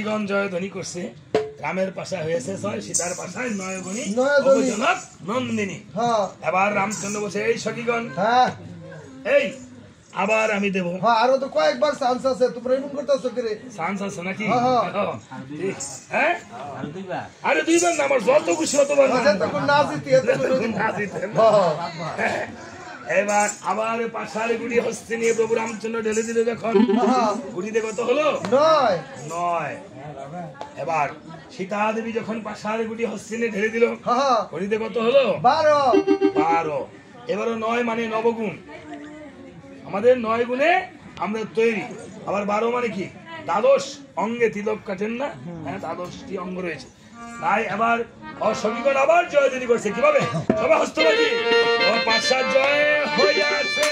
সখীগণ জয়ধ্বনি করছে, রামের পাশা হয়েছে ছয়, সীতার পাশায় নয়গণী জনক নন্দিনী। এবার রামচন্দ্র বসে, এই সখীগণ এই আবার আমি দেবো। আরো তো কয়েকবার চান্স আছে, তোমরা এমন করতেছো কি রে? চান্স আছে নাকি? হ্যাঁ আরে দুইবার না, আমার যত খুশি হতবার না জিতি। এবার আবার পাশারে গুড়ি হস্তে নিয়ে প্রভু রামচন্দ্র ঢেলে দিলে যখন, গুড়িতে কত হলো? 9। এবার সীতা দেবী যখন পাশারে গুড়ি হস্তে নিয়ে ঢেলে দিল, গুড়িতে কত হলো? 12। এবারও 9 মানে নবগুণ, আমাদের 9 গুণে আমরা তৈরি। আবার 12 মানে কি? দ্বাদশ অঙ্গে তিলক কাটেন না, হ্যাঁ 12টি অঙ্গ রয়েছে। তাই এবার সখীগণ আবার জয়ধ্বনি করছে, কিভাবে? সবাই হস্তবাজি, ও পাশা জয় হইয়াছে।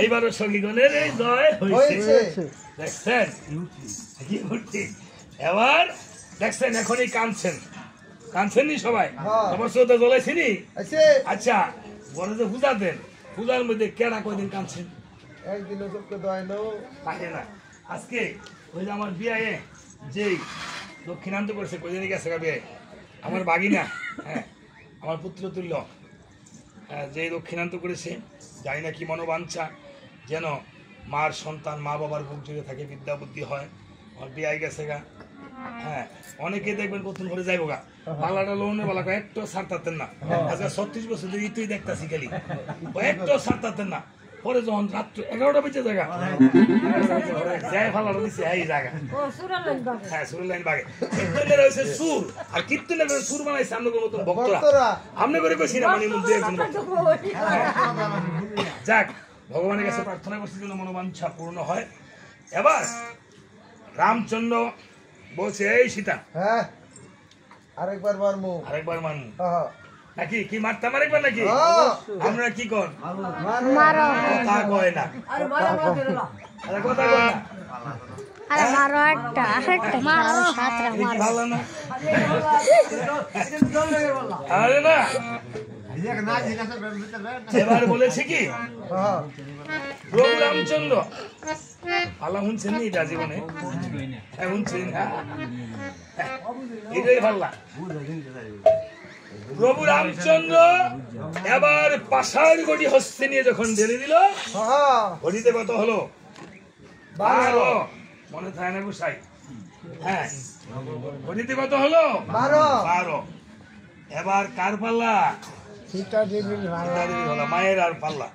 এইবারও সখীগণের এই জয় হয়েছে, দেখছেন কি করছি? এবার দেখছেন এখনই কাঁদছেন নি সবাই? আমার শ্রদ্ধা জ্বলাইছিনি? আচ্ছা বলে যে পূজা দেন, পূজার মধ্যে কেডা কয়দিন কাঁদছেন? একদিনও চোখে দয় না। আজকে ওই যে আমার বিয়ে যেই দক্ষিণান্ত করেছে, কয়দিনই গেছে বিয়ে, আমার বাগিনা, হ্যাঁ আমার পুত্র তুল্য, যে দক্ষিণান্ত করেছে, জানি না কি মনোবাঞ্ছা, যেন মার সন্তান মা বাবার বুক জুড়ে থাকে, বিদ্যা বুদ্ধি হয়। আমার বিয়ে গেছে গা, হ্যাঁ অনেকে দেখবেন প্রথম করে যাইব গা, বাংলাটা লোনের বালা একটু ছাড়তাতেন না। আজকে 36 বছর ধরে ইতুই দেখতেছি খালি, একটু ছাড়তাতেন না। পরে যখন রাত্র 11টা বেজে জায়গা যাই ফালাটা দিচ্ছে এই জায়গা, হ্যাঁ সুরের লাইন বাগে কীর্তনের হয়েছে সুর, আর কীর্তনের সুর বানাইছে আপনাদের মতন ভক্তরা। আপনি করে কইছি না মানে মধ্যে একজন যাক, ভগবানের কাছে প্রার্থনা করছি যেন মনোবাঞ্ছা পূর্ণ হয়। এবার রামচন্দ্র বলছে, এই সীতা আরেকবার মারমু নাকি? কি মারতাম আরেকবার নাকি? আমরা কি কর কথা কয় না, কথা কয় না, ভালো না? আরে না, এবার বলেছে কি প্রভু রামচন্দ্র, আল্লাহ শুনছেন নি এটা জীবনে? শুনছেন, এটাই ভাল্লা। প্রভু রামচন্দ্র এবার পাশার গড়ি হস্তে নিয়ে যখন ঢেলে দিল, ঘড়িতে কত হলো? 12। মনে থাকে না গুসাই? হ্যাঁ ঘড়িতে কত হলো? 12। এবার কার পাল্লা? সীতা দেবীর মায়ের আর পাল্লা।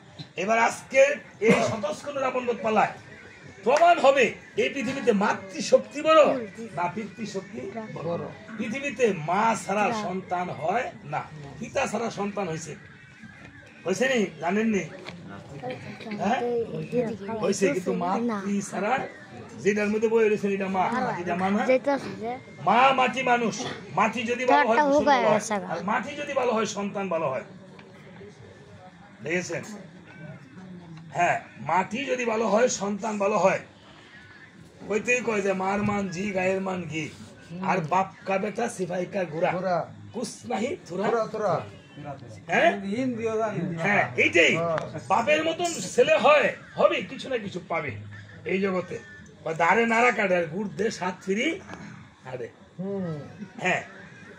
এবার আজকে এই শতস্কন্দ রাবণ পাল্লায় প্রমাণ হবে এই পৃথিবীতে মাতৃশক্তি বড় না পিতৃশক্তি বড়। পৃথিবীতে মা ছাড়া সন্তান হয় না, পিতা ছাড়া সন্তান হয়েছে নি? জানেননি? হ্যাঁ হয়েছে, কিন্তু মাতৃ ছাড়া যেটার মধ্যে বই রয়েছে এটা মা, এটা মা না? মা মাটি মানুষ, মাটি যদি ভালো হয় আর মাটি যদি ভালো হয় সন্তান ভালো হয়, দেখেছেন? হ্যাঁ মাটি যদি ভালো হয় সন্তান ভালো হয়। ওইতেই কয় যে মার মান জি গায়ের মান ঘি, আর বাপ কা বেটা সিপাহি কা গুড়া কুছ নাহি থুরা। হ্যাঁ এইটাই, বাপের মতন ছেলে হয় হবে, কিছু না কিছু পাবে এই জগতে। দাঁড়ে নাড়া কাটে আর গুড় দে সাত ফিরি আরে, হ্যাঁ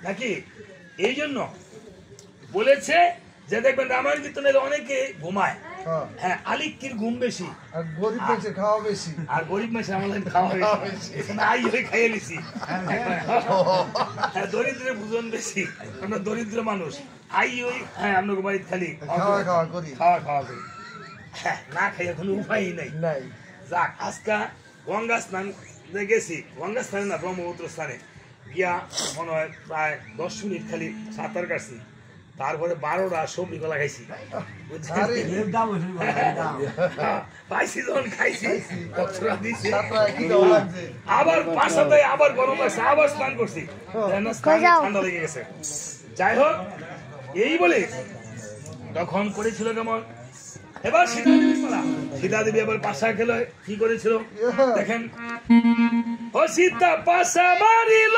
নাকি? এই জন্য বলেছে যে দেখবেন রামায়ণ কীর্তনের অনেকে ঘুমায়, হ্যাঁ। হ্যাঁ আলিকির ঘুম বেশি আর গরিব মানুষের খাওয়া বেশি। আর গরিব মানুষের আমাদের খাওয়া বেশি এখানে আই হয়ে খাইয়ে নিছি হ্যাঁ দরিদ্রের ভোজন বেশি আমরা দরিদ্র মানুষ আই ওই হ্যাঁ আপনাকে বাড়িতে খালি খাওয়া করি। খাওয়া করি হ্যাঁ না খাইয়ে কোনো উপায় নাই নাই। যাক আজকা গঙ্গা স্নান গেছি গঙ্গা স্নানে না ব্রহ্মপুত্র স্থানে গিয়া মনে হয় প্রায় 10 মিনিট খালি সাঁতার কাটছি তারপরে 12টা সবজি কলা খাইছি আরে পাইছি যখন খাইছি কতটা দিছি তারপরে কি দাও লাগছে? আবার পাশাতে আবার গরম লাগছে আবার স্নান করছি যেন স্নানে ঠান্ডা লেগে গেছে যাই হোক এই বলে তখন করেছিল কেমন এবার সীতা দেবী আবার পাশা খেলো কি করেছিল দেখেন ও সীতা পাশা মারিল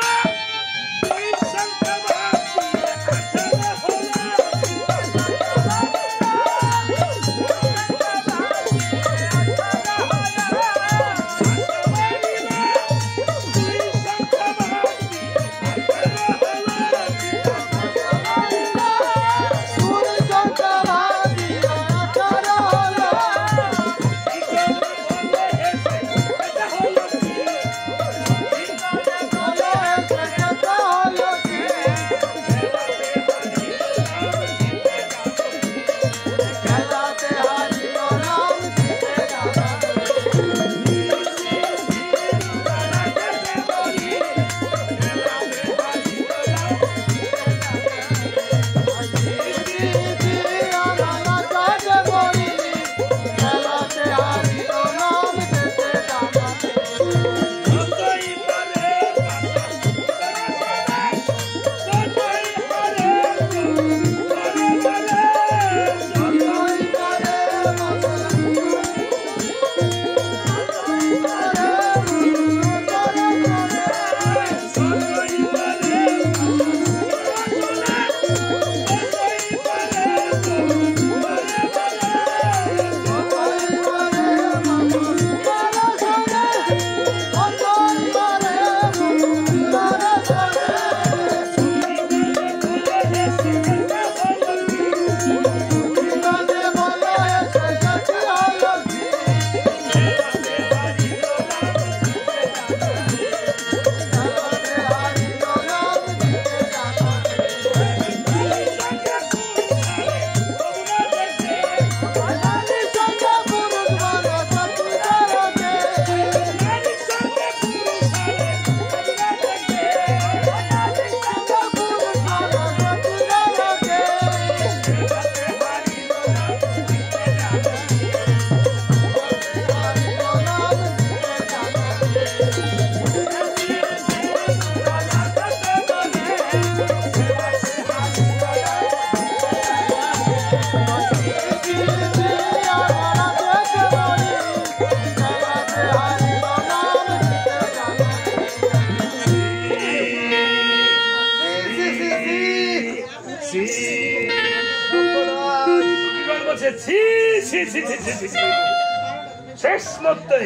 শেষ মধ্যে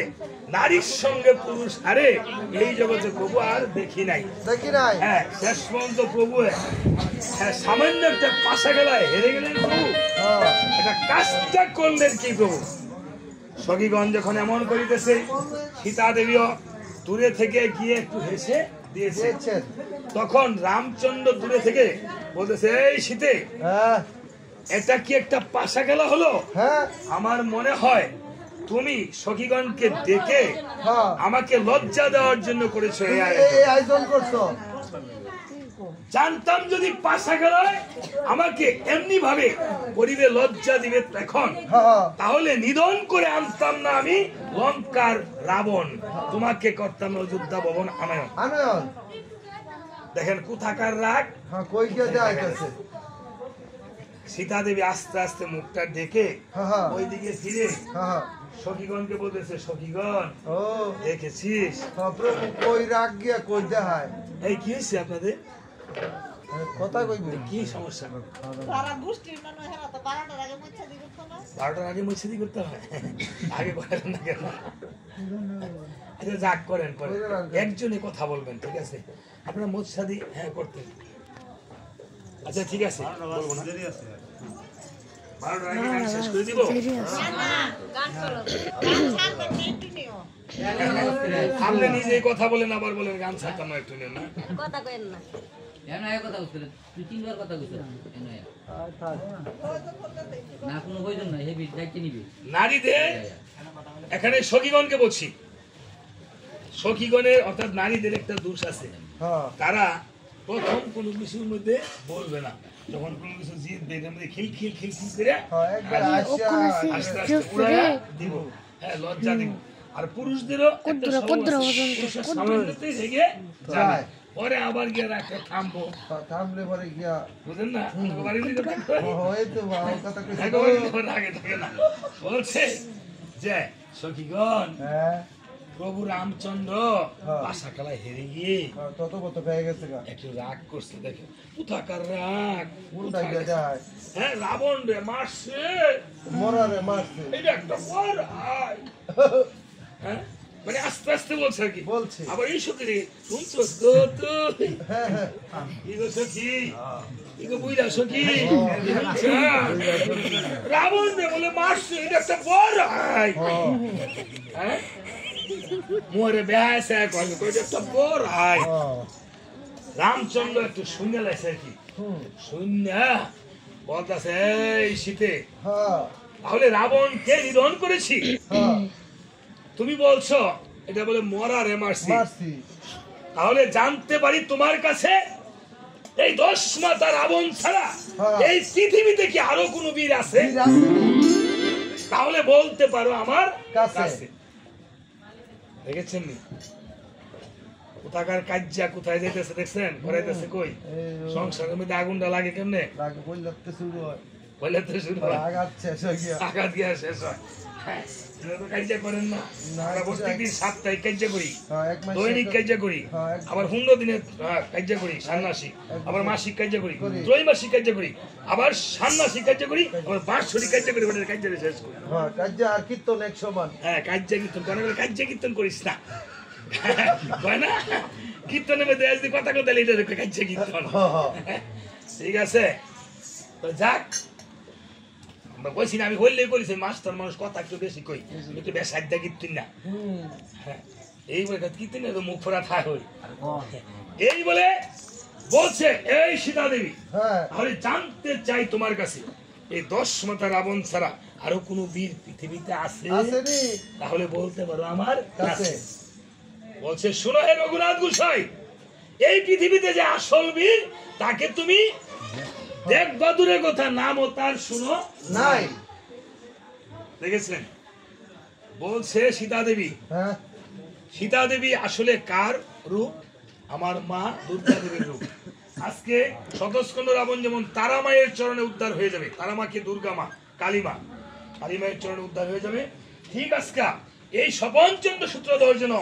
নারীর সঙ্গে পুরুষ আরে এই জগতে প্রভু আর দেখি নাই হ্যাঁ শেষ পর্যন্ত প্রভু হ্যাঁ সামান্য একটা পাশা গেলায় হেরে গেলেন প্রভু এটা কাজটা করলেন কি প্রভু সখীগণ যখন এমন করিতেছে সীতা দেবীও দূরে থেকে গিয়ে একটু হেসে দিয়েছে তখন রামচন্দ্র দূরে থেকে বলতেছে এই সীতে এটা কি একটা পাশা খেলা হলো আমার মনে হয় তুমি সখীগণকে ডেকে আমাকে লজ্জা দেওয়ার জন্য করেছো এই আয়োজন করছো জানতাম যদি পাশা খেলায় আমাকে এমনি ভাবে করিবে লজ্জা দিবে এখন তাহলে নিধন করে আনতাম না আমি লঙ্কার রাবণ তোমাকে করতাম না অযোধ্যা ভবন আনয়ন দেখেন কোথাকার রাগ কই গিয়ে যাইতেছে সীতা দেবী আস্তে আস্তে মুখটা ডেকে ওইদিকে ফিরে সখীগণকে বলতেছে সখীগণ দেখেছিস কই রাগ গিয়া কই দেখায় এই কি হয়েছে আপনাদের কথা কইবে কি সমস্যা সারা গোষ্ঠীর মানুষ হেরা তো 12টার আগে মুচ্ছাদি করতে না 12টার আগে মুচ্ছাদি করতে হয় আগে করেন না কেন আচ্ছা যাক করেন পরে একজনই কথা বলবেন ঠিক আছে আপনারা মুচ্ছাদি হ্যাঁ করতেন আচ্ছা ঠিক আছে বলবো না 12টার আগে গান শেষ করে দিব। আপনি নিজেই কথা বলেন আবার বলেন গান ছাড়তাম না একটু নেন না কথা কইেন না এমন আগে কথা বলছিল তুই তিনবার কথা কইছিস না কোনো প্রয়োজন নাই হেভি দায়িত্ব নিবি নারীদের এখানে সখীগণকে বলছি সখীগণের অর্থাৎ নারীদের একটা দোষ আছে হ্যাঁ তারা প্রথম কোনো কিছুর মধ্যে বলবে না যখন কোনো কিছু জিতবে এটার মধ্যে খিল খিল খিল খিল করে হ্যাঁ একবার আস্তে আস্তে উড়াইয়া দিব হ্যাঁ লজ্জা দিব আর পুরুষদেরও একটা পুরুষের সামনেতেই থেকে যায় পরে আবার গিয়ে রাখতে থামবো থামলে পরে গিয়া বুঝেন না বাড়ির দিকে থাকবে ওই তো ভালো কথা কইছো একেবারে আগে থাকে না বলছে যে সখীগণ হ্যাঁ প্রভু রামচন্দ্র পাশা খেলায় হেরে গিয়ে তত কত পেয়ে গেছে গা একটু রাগ করছে দেখে কোথাকার রাগ উল্টা গিয়া যায় হ্যাঁ রাবণ রে মারছে মরারে মারছে এটা একটা বর আয় হ্যাঁ মানে আস্তে আস্তে বলছে আর কি বলছে আবার এই সখী রে শুনছস তো তুই হ্যাঁ হ্যাঁ ইগো সখী ইগো বুইরা সখী রাবণ রে বলে মারছে এটা একটা বর আয় হ্যাঁ মোরে বেহাইছে কইবে কই একটা বর আয় রামচন্দ্র একটু শুনে লাইছে আর কি শুনে বলতাছে এই শীতে হ্যাঁ তাহলে রাবণকে নিধন করেছি হ্যাঁ তুমি বলছো এটা বলে মরা রে মারছি মারছি তাহলে জানতে পারি তোমার কাছে এই 10 মাতা রাবণ ছাড়া এই পৃথিবীতে কি আরো কোনো বীর আছে বীর আসেনি। তাহলে বলতে পারো আমার কাছে। কাছে দেখেছেন নি কোথাকার কাজ্জা কোথায় যাইতেছে দেখছেন করাইতেছে কই এই সংসারের মধ্যে আগুনটা লাগে কেমনে রাগে বলতে শুরু হয় বলে তো শুরু হয় আঘাত শেষ হয়ে গিয়া আঘাত গিয়া শেষ হয় হ্যাঁ আপনারা তো কাজ্জা করেন না না, আমরা প্রত্যেকদিন সাপ্তাহিক কাজ্জা করি হ্যাঁ এক মাস দৈনিক কাজ্জা করি হ্যাঁ, আবার 15 দিনের কাজ্জা করি ষান্মাসিক আবার মাসিক কাজ্জা করি ত্রৈমাসিক কাজ্জা করি আবার ষান্মাসিক কাজ্জা করি আবার বার্ষিক কাজ্জা করি ওটা কাজ্জা শেষ করি হ্যাঁ কাজে আর কীর্তন এক সমান হ্যাঁ কাজ্জা কীর্তন করে বলে কাজ্জা কীর্তন করিস না হয় না কীর্তনের মধ্যে আজ কথা কথা লিখে দেখো কাজ্জা কীর্তন ঠিক আছে তো যাক আমরা কইছি না আমি হইলেই করিস মাস্টার মানুষ কথা একটু বেশি কই একটু বেশ সাধ্যা কীর্তন না হ্যাঁ এই বলে কীর্তন তো মুখ ফোড়া থাক হই এই বলে বলছে এই সীতা দেবী হ্যাঁ তাহলে জানতে চাই তোমার কাছে এই 10 মাতা রাবণ ছাড়া আরো কোনো বীর পৃথিবীতে আছে আসেনি তাহলে বলতে পারো আমার কাছে কাছে বলছে শোনো হে রঘুনাথ গোসাই এই পৃথিবীতে যে আসল বীর তাকে তুমি দেখবা দূরের কথা নাম ও তার শুনো নাই দেখেছেন বলছে সীতা দেবী হ্যাঁ সীতা দেবী আসলে কার রূপ আমার মা দুর্গা দেবীর রূপ আজকে শতস্কন্দ রাবণ যেমন তারা মায়ের চরণে উদ্ধার হয়ে যাবে তারা মাকে দুর্গা মা কালী মায়ের চরণে উদ্ধার হয়ে যাবে ঠিক আজকে এই সপঞ্চন্দ্র সূত্রধর যেন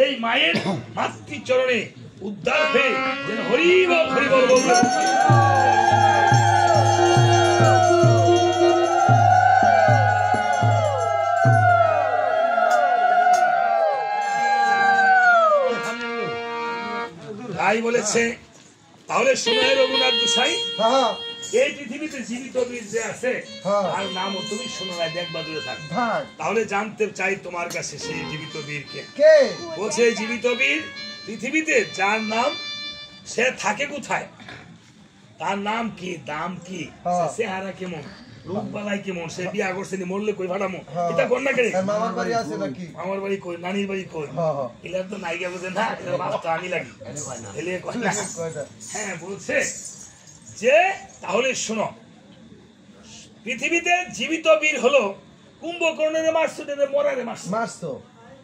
এই মায়ের মাতৃচরণে উদ্ধার হয়ে যেন হরিবল হরিবল বলবে তাই বলেছে তাহলে শুনে রঘুনাথ গোসাই হ্যাঁ এই পৃথিবীতে জীবিত বীর যে আছে তার নামও তুমি শোনো না দেখবা দূরে থাক ভাগ তাহলে জানতে চাই তোমার কাছে সেই জীবিত বীরকে কে বলছে জীবিত বীর পৃথিবীতে যার নাম সে থাকে কোথায় তার নাম কি দাম কি চেহারা কেমন রূপ বালাই কেমন সে বিয়া করছে নি মরলে কই ভাড়ামো এটা কন্যা কেড়ে তার মামার বাড়ি আছে নাকি আমার বাড়ি কই নানির বাড়ি কই হ্যাঁ হ্যাঁ এলার তো নাইগা বুঝে না এলার বাচ্চা আমি লাগি এলে কয় না কয়টা হ্যাঁ বলছে যে তাহলে শোনো পৃথিবীতে জীবিত বীর হলো কুম্ভকর্ণের মারছো মরারে মারছো মারছো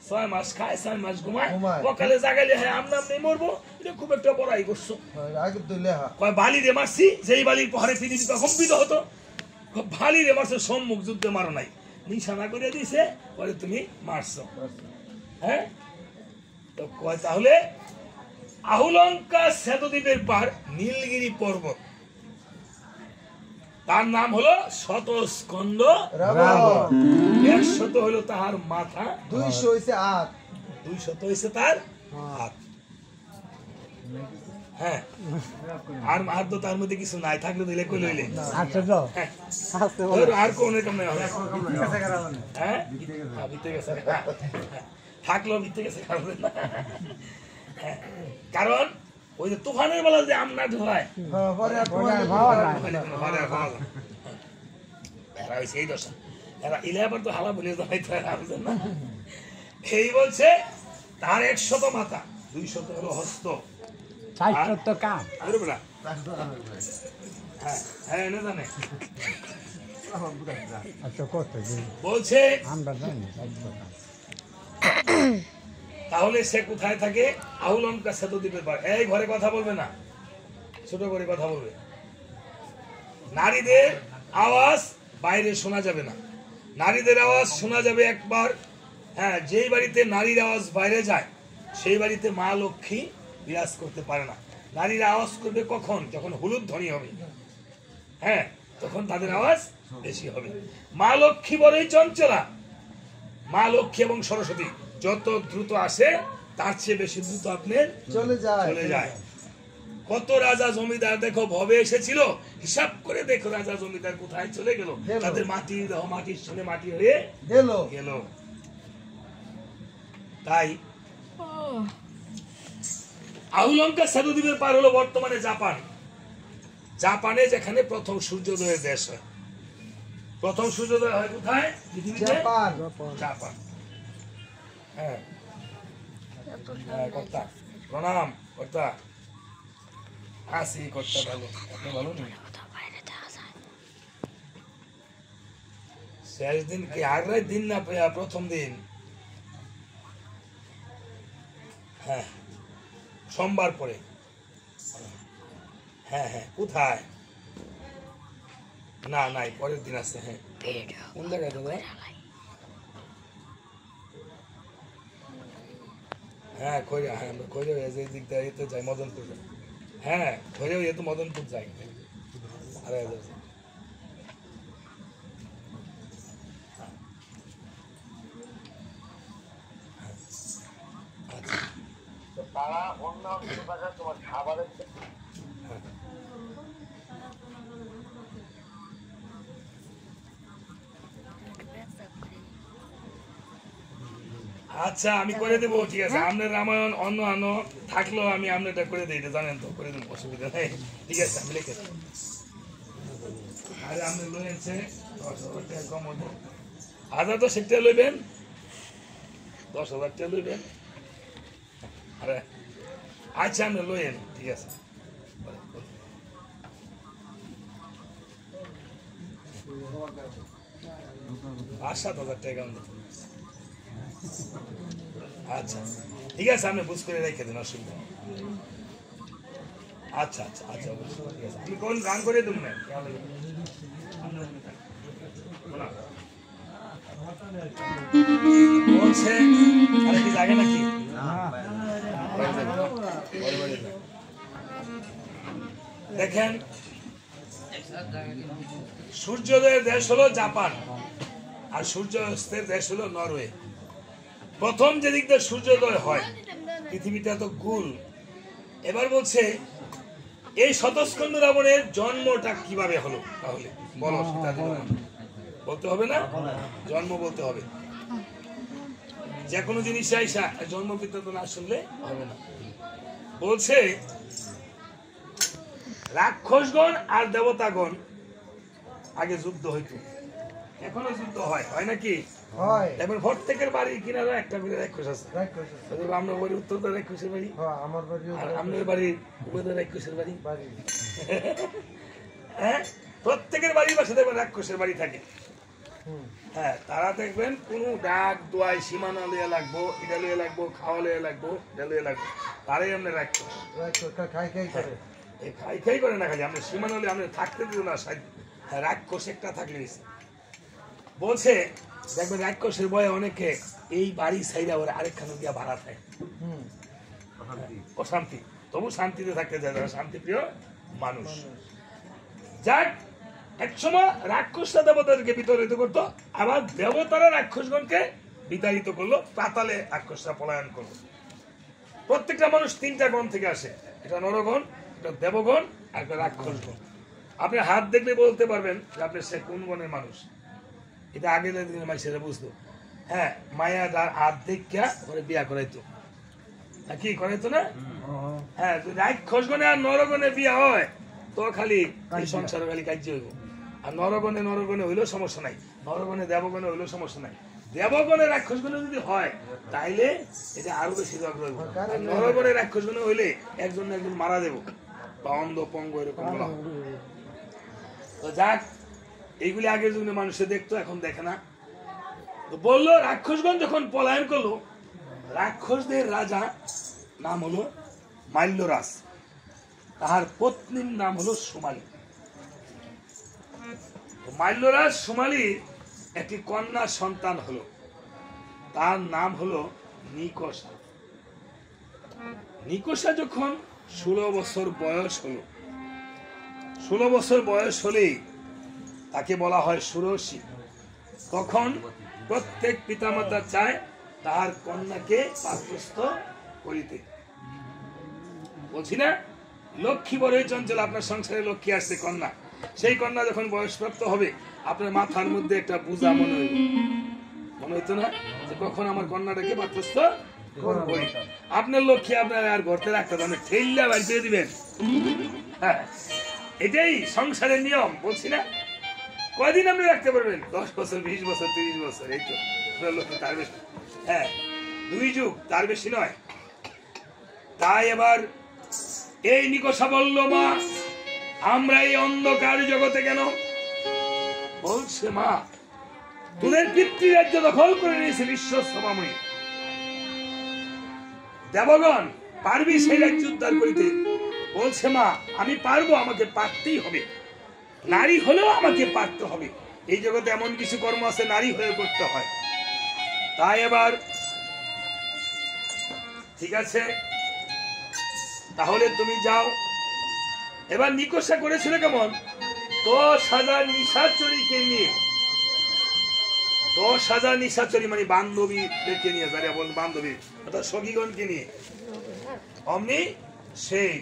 6 মাস খায় 6 মাস ঘুমায় ঘুমায়। সকালে জাগাইলে হ্যাঁ আমনা আমনি মরবো এটা খুব একটা বড়াই করছো আগে তো লেহা কয় বালি রে মারছি যেই বালির পহাড়ে পৃথিবী কম্পিত হতো বালি রে মারছো সম্মুখ যুদ্ধে মারো নাই নিশানা করে দিছে পরে তুমি মারছো হ্যাঁ তো কয় তাহলে আহুলঙ্কা সেতদ্বীপের পার নীলগিরি পর্বত তার নাম হলো শতস্কন্দ রাবণ 100 হলো তাহার মাথা 200 হইছে 8 200 হইছে তার হাত হ্যাঁ আর আর তো তার মধ্যে কিছু নাই থাকলে দিলে কই লইলে হ্যাঁ। আর কোন রকম নাই হবে হ্যাঁ ভিতরে গেছে থাকলো ভিতরে গেছে হ্যাঁ, কারণ ওই যে তুফানের বেলা যে আমনা ঢোলায় এরা হয়েছে এই দশা এরা ইলে আবার তো হালা বলে যাইতে না এই বলছে তার 100 মাথা 200 হলো হস্ত 400 কাম হ্যাঁ হ্যাঁ না জানে আচ্ছা কত বলছে আমরা জানি তাহলে সে কোথায় থাকে আহুলঙ্কা সেতু দ্বীপের পার এই ঘরে কথা বলবে না ছোট করে কথা বলবে নারীদের আওয়াজ বাইরে শোনা যাবে না নারীদের আওয়াজ শোনা যাবে একবার হ্যাঁ যেই বাড়িতে নারীর আওয়াজ বাইরে যায় সেই বাড়িতে মা লক্ষ্মী বিরাজ করতে পারে না নারীরা আওয়াজ করবে কখন যখন হলুদ ধ্বনি হবে হ্যাঁ তখন তাদের আওয়াজ বেশি হবে মা লক্ষ্মী বড়ই চঞ্চলা মা লক্ষ্মী এবং সরস্বতী যত দ্রুত আসে তার চেয়ে বেশি দ্রুত আপনার চলে যায় কত রাজা জমিদার দেখো ভবে এসেছিল হিসাব করে দেখো রাজা জমিদার কোথায় চলে গেল তাদের মাটির সঙ্গে মাটি হয়ে গেল তাই আহুলঙ্কা সেতু দ্বীপের পার হলো বর্তমানে জাপানে যেখানে প্রথম সূর্যোদয়ের দেশ হয় প্রথম সূর্যোদয় হয় কোথায় পৃথিবীতে জাপান হ্যাঁ কর্তা প্রণাম কর্তা আসি কর্তা ভালো আপনি ভালো নেই শেষ দিন কি আগের দিন না প্রথম দিন হ্যাঁ সোমবার পরে হ্যাঁ হ্যাঁ কোথায় না নাই পরের দিন আছে হ্যাঁ কোন জায়গায় দাদা হ্যাঁ খৈরা হ্যাঁ আমরা খৈরা যে দিক দিয়ে এতে যাই মদনপুর হ্যাঁ খৈরা এ তো মদনপুর যাই আরে তারা অন্য তোমার খাবারের আচ্ছা আমি করে দেবো ঠিক আছে আপনার রামায়ণ অন্য থাকলেও আমি আপনারটা করে দিই জানেন তো করে দেবো অসুবিধা নেই ঠিক আছে আমি লিখে দেবো আরে আপনি লইছে 10,000 টাকা কম হবে হাজার তো সেটা লইবেন 10,000 টাকা লইবেন আরে আচ্ছা আপনি লইেন ঠিক আছে 7,000 টাকা আচ্ছা ঠিক আছে আপনি বুঝ করে রেখে দেন অসুবিধা আচ্ছা আচ্ছা আচ্ছা ঠিক আছে আপনি কোন গান করে দেবেন না বলছে আরে কি জায়গা নাকি দেখেন সূর্যোদয়ের দেশ হলো জাপান আর সূর্যাস্তের দেশ হলো নরওয়ে প্রথম যেদিক দিয়ে সূর্যোদয় হয় পৃথিবীটা তো গোল এবার বলছে এই শতস্কন্ধ রাবণের জন্মটা কিভাবে হলো তাহলে বলো বলতে হবে না জন্ম বলতে হবে যে কোনো জিনিস জন্ম বৃত্তান্ত না শুনলে হবে না বলছে রাক্ষসগণ আর দেবতাগণ আগে যুদ্ধ হইতো এখনো যুদ্ধ হয় নাকি এবার প্রত্যেকের বাড়ির কিনারে একটা করে রাক্ষস আছে আমরা বাড়ি উত্তর রাক্ষসের বাড়ি আপনার বাড়ির রাক্ষসের বাড়ি হ্যাঁ প্রত্যেকের বাড়ির পাশে দেখবেন রাক্ষসের বাড়ি থাকে হ্যাঁ তারা দেখবেন কোন ডাক দোয়াই সীমানা লইয়া লাগবো এটা লইয়া লাগবো খাওয়া লইয়া লাগবো এটা লইয়া লাগবো তারাই আমরা রাক্ষস খাই করে না খালি আমরা সীমানা লইয়া আমরা থাকতে দিব না রাক্ষস একটা থাকলে বলছে দেখবেন রাক্ষসের বয়ে অনেকে এই বাড়ি সাইডা ওরা আরেকখানে গিয়া ভাড়া থাকে অশান্তি তবু শান্তিতে থাকতে চায় যারা শান্তিপ্রিয় মানুষ যাক একসময় রাক্ষসরা দেবতাদেরকে বিতাড়িত করতো আবার দেবতারা রাক্ষসগণকে বিতাড়িত করলো পাতালে রাক্ষসরা পলায়ন করলো প্রত্যেকটা মানুষ 3টা গণ থেকে আসে এটা নরগণ, এটা দেবগণ, আর একটা রাক্ষসগণ। আপনি হাত দেখলে বলতে পারবেন যে আপনি সে কোন গণের মানুষ। এটা আগে দিনের মানুষেরা বুঝতো। হ্যাঁ, মায়া যার হাত দেখিয়া ওরে বিয়া করাইতো, কি করাইতো না? হ্যাঁ, যদি রাক্ষসগণে আর নরগণে বিয়া হয় তো খালি এই সংসারে খালি কার্য হইব। আর নরগণে হইলেও সমস্যা নাই, নরগণে দেবগণে হইলেও সমস্যা নাই। দেবগণে রাক্ষসগণে যদি হয় তাইলে এটা আরো বেশি ঝগড়া হইব। আর নরগণে রাক্ষসগণে হইলে একজন মারা দেব বা অন্ধ পঙ্গ এরকম বলা হবে। তো যাক, এইগুলি আগের যুগে মানুষে দেখতো, এখন দেখে না। তো বললো রাক্ষসগণ যখন পলায়ন করলো, রাক্ষসদের রাজা নাম হলো মাল্যরাজ, তাহার পত্নীর নাম হলো সুমালী। মাল্যরাজ সুমালীর একটি কন্যা সন্তান হলো, তার নাম হলো নিকষা। নিকষা যখন 16 বছর বয়স হলো, 16 বছর বয়স হলেই তাকে বলা হয় ষোড়শী। তখন প্রত্যেক পিতামাতা চায় তার কন্যাকে পাত্রস্থ করিতে। বলছি না, লক্ষ্মী বড়ই চঞ্চল, আপনার সংসারে লক্ষ্মী আসছে কন্যা, সেই কন্যা যখন বয়সপ্রাপ্ত হবে আপনার মাথার মধ্যে একটা বোঝা মনে হইতো না যে কখন আমার কন্যাটাকে পাত্রস্থ করি। আপনার লক্ষ্মী আপনার আর ঘরতে রাখতে হবে, ঠেললে বাড়ি দিয়ে দিবেন। হ্যাঁ, এটাই সংসারের নিয়ম। বলছি না, কয়দিন আপনি রাখতে পারবেন? 10 বছর, 20 বছর, 30 বছর, এই তো লক্ষ্মী, তার বেশি। হ্যাঁ, 2 যুগ, তার বেশি নয়। তাই এবার এই নিকষা বলল, মা আমরা এই অন্ধকার জগতে কেন? বলছে, মা তোদের পিতৃরাজ্য দখল করে নিয়েছে বিশ্বস্তমাময়ী দেবগণ, পারবি সেই রাজ্য উদ্ধার করিতে? বলছে, মা আমি পারবো, আমাকে পারতেই হবে, নারী হলেও আমাকে পারতে হবে। এই জগতে এমন কিছু কর্ম আছে নারী হয়ে করতে হয়। তাই এবার ঠিক আছে, তাহলে তুমি যাও। এবার নিকষা করেছিল কেমন? 10,000 নিশাচরীকে নিয়ে, 10,000 নিশাচরী মানে বান্ধবীদেরকে নিয়ে, যারা বলেন বান্ধবী অর্থাৎ সখীগণকে নিয়ে, অমনি সেই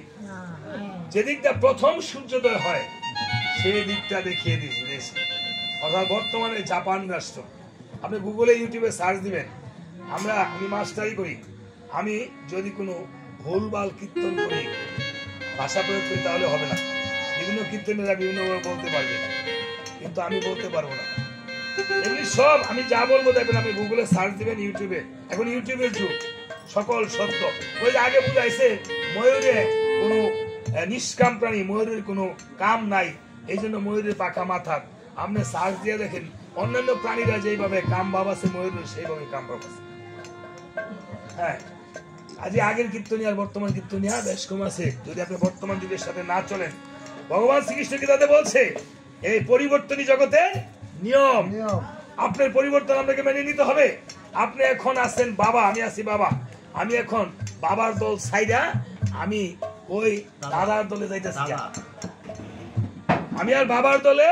যেদিকটা প্রথম সূর্যোদয় হয় সেই দিকটা দেখিয়ে দিয়েছে। অর্থাৎ বর্তমানে জাপান রাষ্ট্র, আপনি গুগলে ইউটিউবে সার্চ দিবেন। আমি মাস্টারি করি, আমি যদি কোনো ভুলভাল কীর্তন করি, ভাষা প্রয়োগ করি, তাহলে হবে না। বিভিন্ন কীর্তনীরা বিভিন্নভাবে বলতে পারবে, কিন্তু আমি বলতে পারবো না। এগুলি সব আমি যা বলবো দেখবেন, আপনি গুগলে সার্চ দিবেন, ইউটিউবে। এখন ইউটিউবের যুগ, সকল সত্য। ওই যে আগে বুঝাইছে ময়ূরে কোনো নিষ্কাম প্রাণী, ময়ূরের কোনো কাম নাই, এই জন্য ময়ূরের পাখা মাথা। আপনি সার্চ দিয়ে দেখেন অন্যান্য প্রাণীরা যেইভাবে কাম ভাব আছে ময়ূরের সেইভাবে কাম ভাব আছে। হ্যাঁ, আজ আগের কীর্তনী আর বর্তমান কীর্তনিয়া বেশ কম আছে, যদি আপনি বর্তমান যুগের সাথে না চলেন। ভগবান শ্রীকৃষ্ণ গীতাতে বলছে এই পরিবর্তনী জগতের নিয়ম, আপনার পরিবর্তন আপনাকে মেনে নিতে হবে। আপনি এখন আছেন বাবা, আমি আছি বাবা, আমি এখন বাবার দল ছাইরা আমি ওই দাদার দলে যাইতেছি। আমি আর বাবার দলে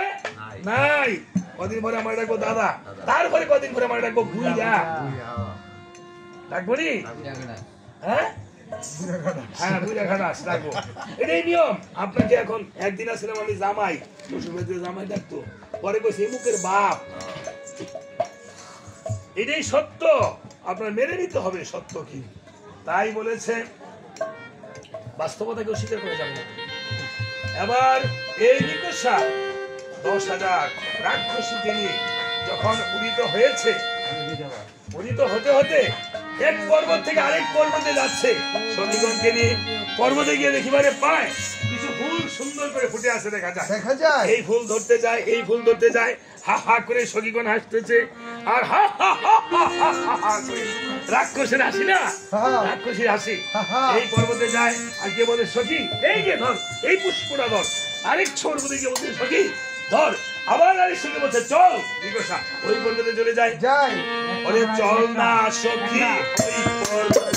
নাই। কদিন পরে আমার ডাকবো দাদা, তারপরে কদিন পরে আমার ডাকবো ভুইয়া, ডাকবো নি? হ্যাঁ হ্যাঁ, ভুইয়া খাদাস ডাকবো। এটাই নিয়ম। আপনাকে এখন একদিন আসলাম আমি জামাই, জামাই ডাকতো, পরে কইছে মুখের বাপ। এটাই সত্য, আপনার মেনে নিতে হবে সত্য কি। তাই বলেছে, বাস্তবতাকে অস্বীকার করে যাবে না। এবার এই নিকষা 10,000 রাক্ষসীকে নিয়ে যখন উদিত হয়েছে, উদিত হতে হতে এক পর্বত থেকে আরেক পর্বতে যাচ্ছে সখীগণকে নিয়ে। পর্বতে গিয়ে দেখিবারে পায় কিছু ফুল সুন্দর করে ফুটে আছে, দেখা যায়। এই ফুল ধরতে যায়, এই ফুল ধরতে যায়, হা হা করে সখীগণ হাসতেছে, আর হা হা হা হা হা করে রাক্ষসের হাসি না, রাক্ষসীর হাসি। এই পর্বতে যায় আর কে বলে, সখী এই যে ধর, এই পুষ্পটা ধর। আরেক পর্বতে গিয়ে বলছে, সখী ধর। আবার আরেক সঙ্গে বলছে, চল নিকষা। ওই পর্বতে চলে যায়। ওরে চল না সখী ওই পর্বতে।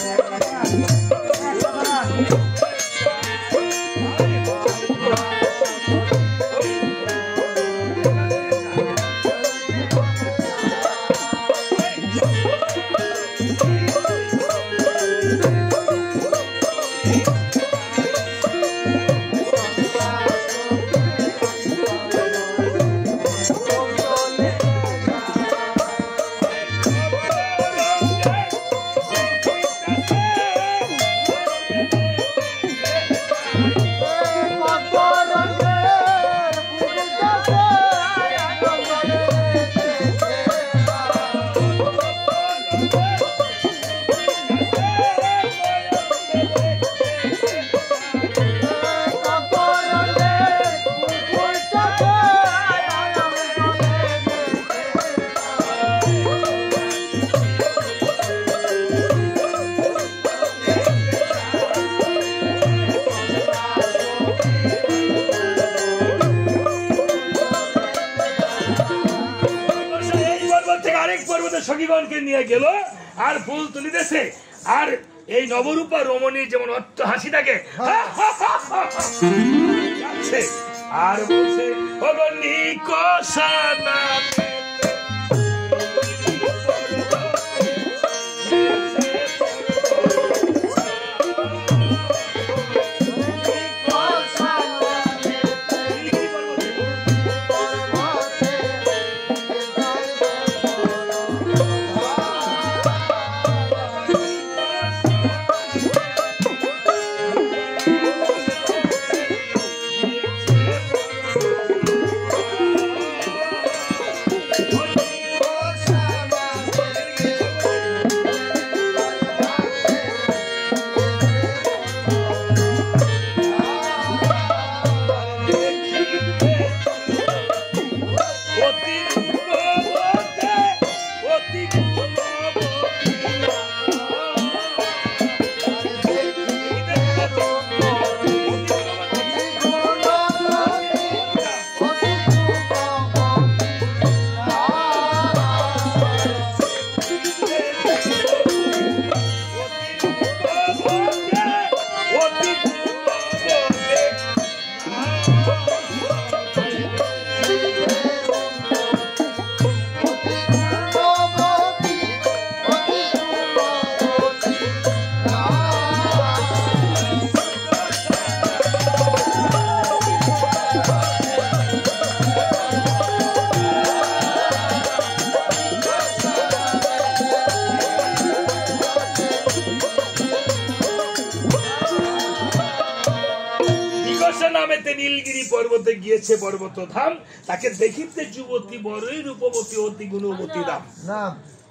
সখীগণকে নিয়ে গেল আর ফুল তুলিতেছে আর এই নবরূপা রমণীর যেমন অট্ট হাসি থাকে যাচ্ছে আর বলছে নিকোষা নামে নীলগিরি পর্বতে গিয়েছে পর্বত ধাম তাকে দেখিতে যুবতী বড়ই রূপবতী অতি গুণবতী দাম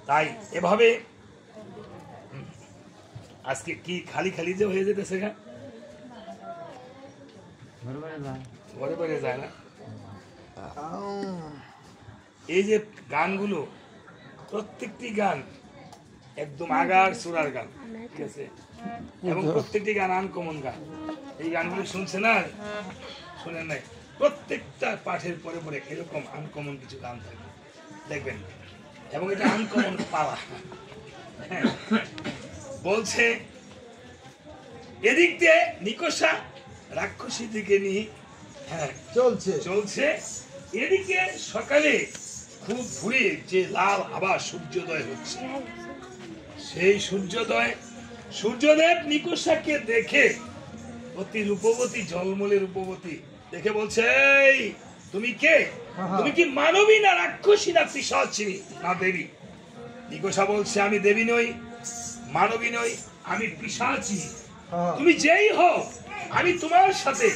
তাই এভাবে আজকে কি খালি খালি যে হয়ে যেতেছে ঘরে ঘরে যায় না এই যে গানগুলো প্রত্যেকটি গান একদম আগার সুরার গান ঠিক আছে এবং প্রত্যেকটি গান আনকমন গান এই গানগুলো শুনছে না শুনেন নাই প্রত্যেকটা পাঠের পরে পরে এরকম আনকমন কিছু গান থাকে দেখবেন এবং এটা আনকমন পাওয়া বলছে এদিক দিয়ে নিকোষা রাক্ষসী দিকে নিয়ে চলছে এদিকে সকালে খুব ভোরে যে লাল আবার সূর্যোদয় হচ্ছে সেই সূর্যদেব নিকোষাকে দেখে অতি রূপবতী জলমলে রূপবতী দেখে বলছে তুমি কে তুমি কি মানবী না রাক্ষসী না পিশাচিনী না দেবী নিকোষা বলছে আমি দেবী নই মানবী নই আমি পিশাচিনী তুমি যেই হও আমি তোমার সাথে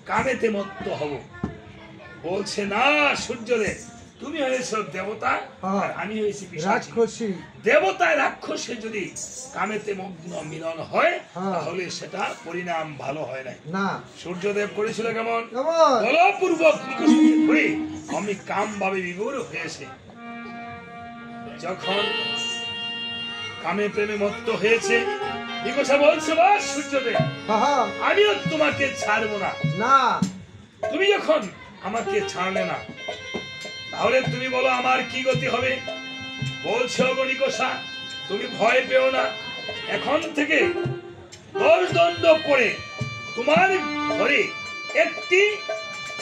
কামেতে মত্ত হব বলছে না সূর্যদেব তুমি হয়েছ দেবতা আর আমি হয়েছি রাক্ষসী দেবতায় রাক্ষসে যদি কামেতে মগ্ন মিলন হয় তাহলে সেটা পরিণাম ভালো হয় না সূর্যদেব করেছিল কেমন বলপূর্বক ধরে আমি কাম ভাবে বিভোর হয়েছে যখন কামে প্রেমে মত্ত হয়েছে নিকোষা বলছে বাস সূর্যদেব আমিও তোমাকে ছাড়বো না তুমি যখন আমাকে ছাড়লে না তাহলে তুমি বলো আমার কি গতি হবে বলছো নিকোষা তুমি ভয় পেও না এখন থেকে 10 দণ্ড করে তোমার ঘরে একটি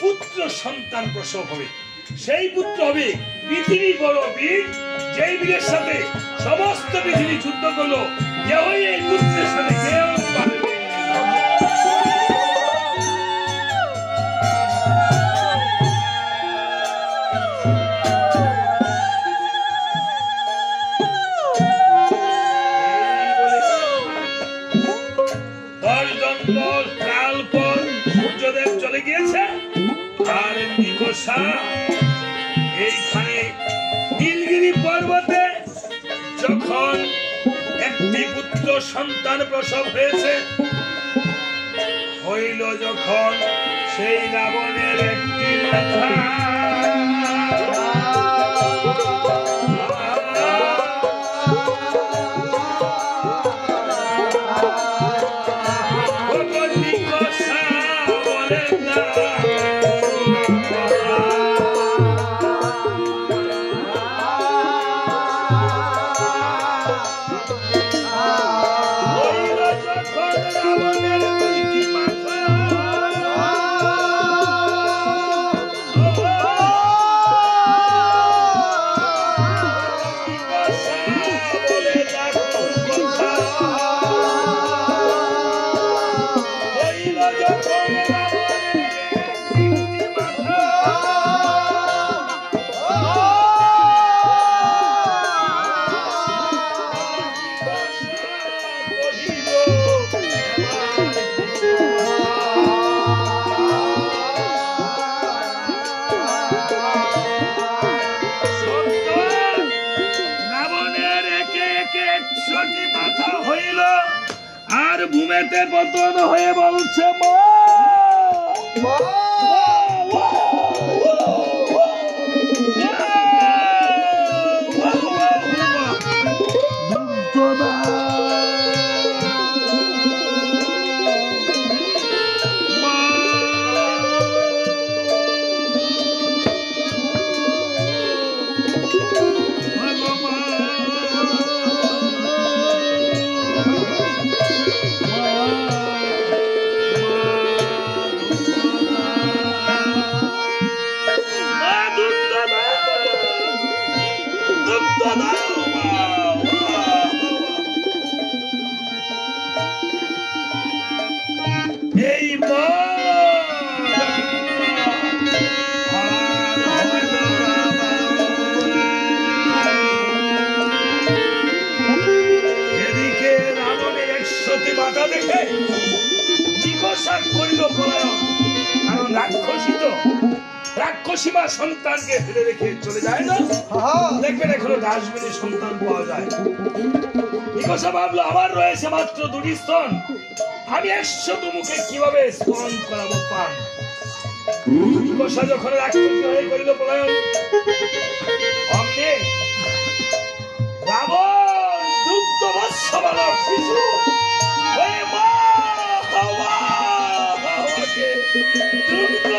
পুত্র সন্তান প্রসব হবে সেই পুত্র হবে পৃথিবী বড় বীর যেই বীরের সাথে সমস্ত পৃথিবী যুদ্ধ করলো কেউই এই পুত্রের সাথে কেউ পারবে সূর্যদেব চলে গিয়েছে আর নিকোষা এইখানে নীলগিরি পর্বতে যখন একটি পুত্র সন্তান প্রসব হয়েছে হইল যখন সেই রাবণের একটি মাথা ঘুমেতে পতন হয়ে বলছে মা রাক্ষসীমা সন্তানকে ফেলে রেখে চলে যায় না, দেখবেন এখনো ডাস্টবিনে সন্তান পাওয়া যায়। নিকষা ভাবলো আমার রয়েছে মাত্র 2টি স্তন, আমি 100 মুখে কিভাবে স্তন করাবো পান। নিকষা যখন রাক্ষসী হয়ে করিল পলায়ন, অমনি রাবণ দুগ্ধ বৎস বালক শিশু হয়ে মা হাওয়াকে দুগ্ধ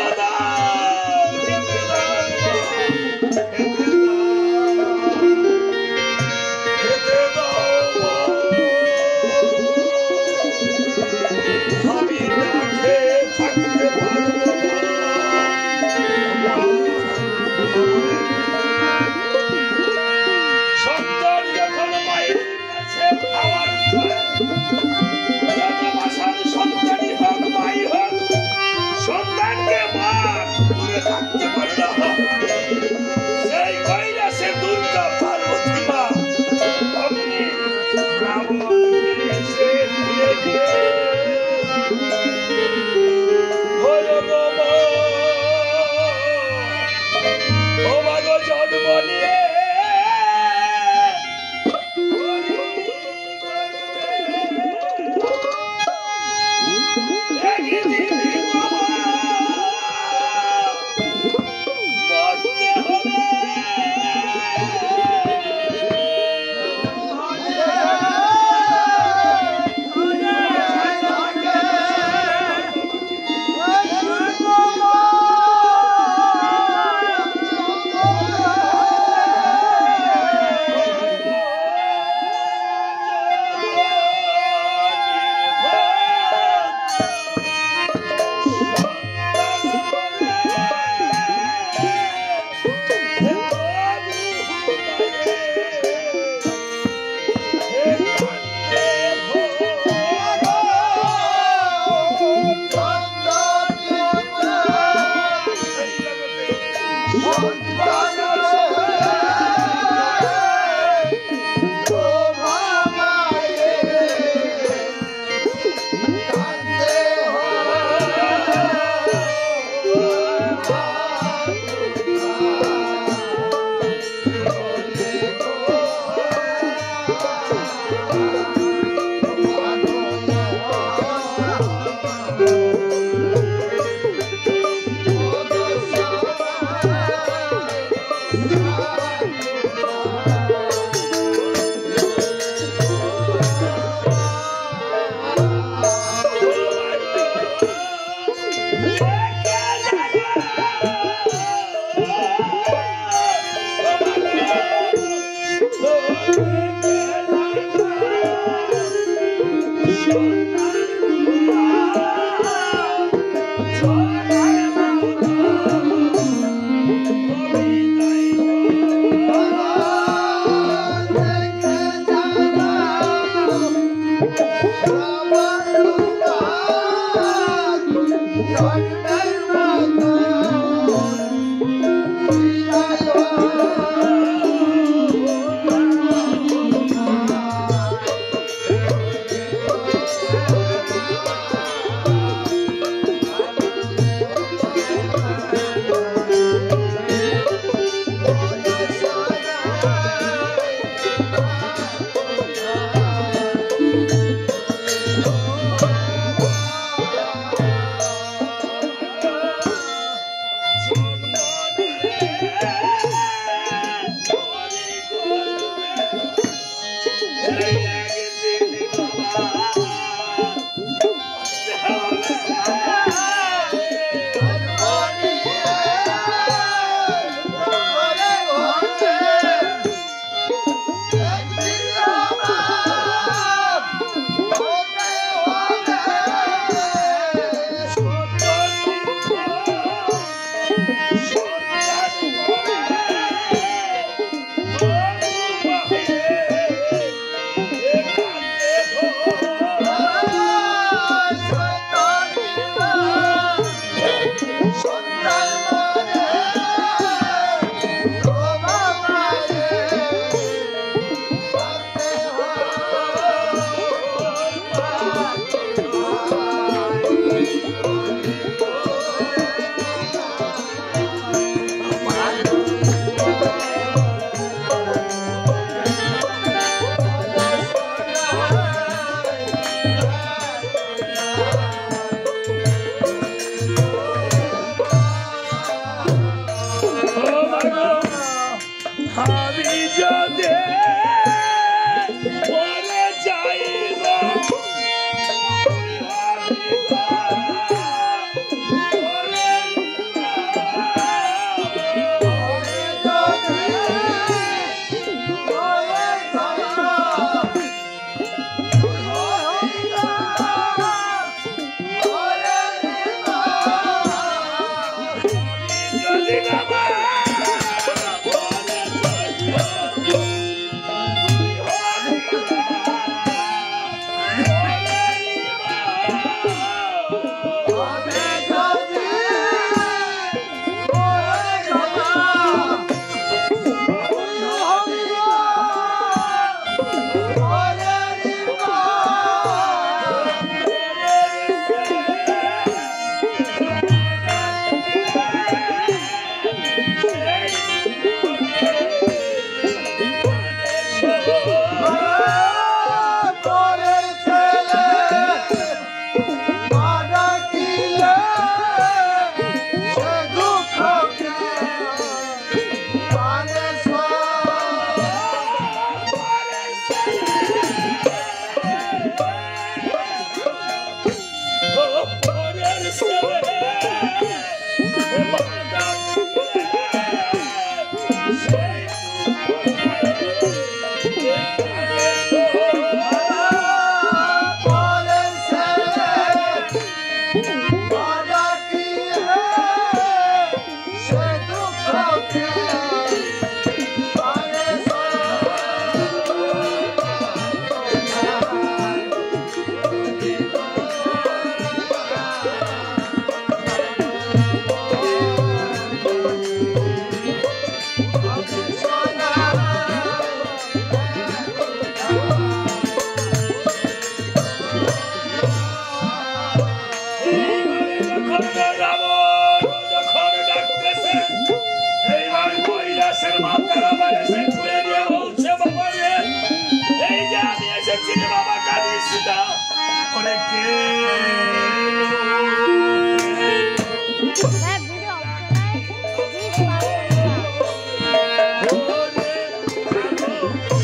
Olha que